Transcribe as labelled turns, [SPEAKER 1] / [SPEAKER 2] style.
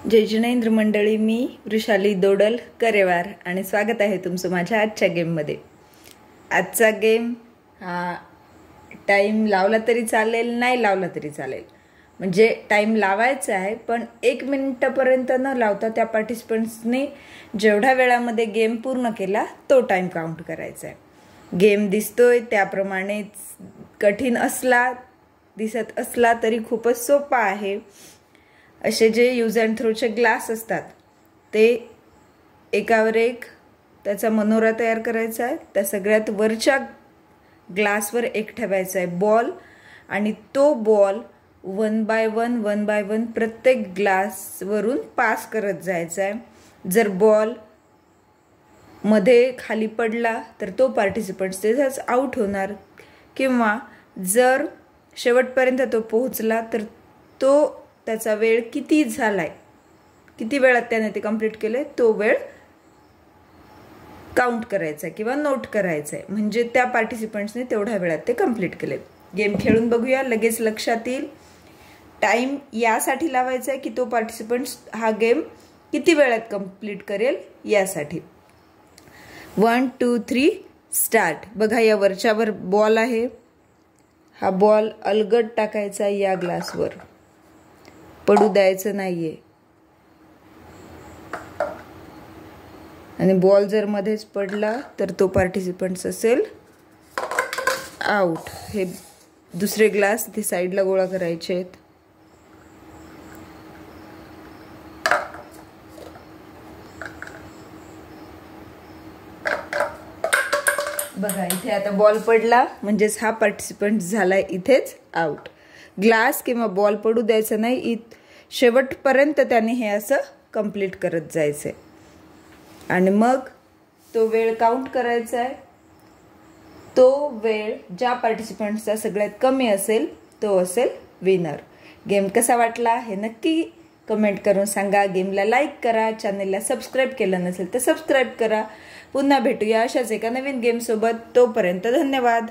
[SPEAKER 1] जय जिनेंद्र मंडळी, मी वृषाली दोडल करेवार आणि स्वागत आहे तुमचं माझ्या आजच्या गेममध्ये। आजचा गेम हा टाइम लावला तरी चालेल, नाही लावला तरी चालेल। म्हणजे टाइम लावायचा आहे, पण 1 मिनिटापर्यंत न लावता त्या पार्टिसिपंट्सने जेवढ्या वेळामध्ये गेम पूर्ण केला तो टाइम काउंट करायचा आहे। गेम दिसतोय त्याप्रमाणे कठीण दिसत असला तरी खूपच सोपा आहे। असे जे यूज अँड थ्रोचे ग्लास असतात ते एकावर एक त्याचा मनोरा तयार करायचा आहे। त्या सगळ्यात वरच्या ग्लासवर एक ठेवायचा आहे बॉल, आणि तो बॉल 1 बाय 1 प्रत्येक ग्लासवरून पास करत जायचा आहे। जर बॉल मध्ये खाली पडला तर तो पार्टिसिपंट त्याचाच आउट होणार, किंवा जर शेवटपर्यंत तो पोहोचला तर तो त्याचा वेळ किती झालाय, किती वेळात त्याने ते कंप्लीट केले तो वेळ काउंट करायचा किंवा नोट करायचा आहे। म्हणजे त्या पार्टिसिपंट्सने तेवढ्या वेळात ते कंप्लीट केले। गेम खेळून बघूया, लगेच लक्षात येईल। टाइम यासाठी लावायचा आहे की तो पार्टिसिपंट्स हा गेम किती वेळात कंप्लीट करेल यासाठी। 1 2 3 स्टार्ट। बघा, या वरच्यावर बॉल आहे, हा बॉल अलगद टाकायचा या ग्लासवर, पडू द्यायचं नाहीये। आणि बॉल जर मध्येच पडला तर तो पार्टिसिपंट असेल आउट। हे दुसरे ग्लास ते साइडला गोळा करायचे आहेत। बघा, इथे आता बॉल पडला म्हणजेच हा पार्टिसिपंट झालाय इथेच आउट। ग्लास किंवा बॉल पडू द्यायचा नाही, शेवटपर्यंत त्याने हे असं कंप्लीट करत जायचंय आणि मग तो वेळ काउंट करायचा आहे। तो वेळ ज्या पार्टिसिपंट्सचा सगळ्यात कमी असेल तो असेल विनर। गेम कसा वाटला हे नक्की कमेंट करून सांगा। गेमला लाईक करा, चॅनलला सबस्क्राईब केलं नसेल तर सबस्क्राईब करा। पुन्हा भेटूया अशाच एका नवीन गेम सोबत। तोपर्यंत धन्यवाद।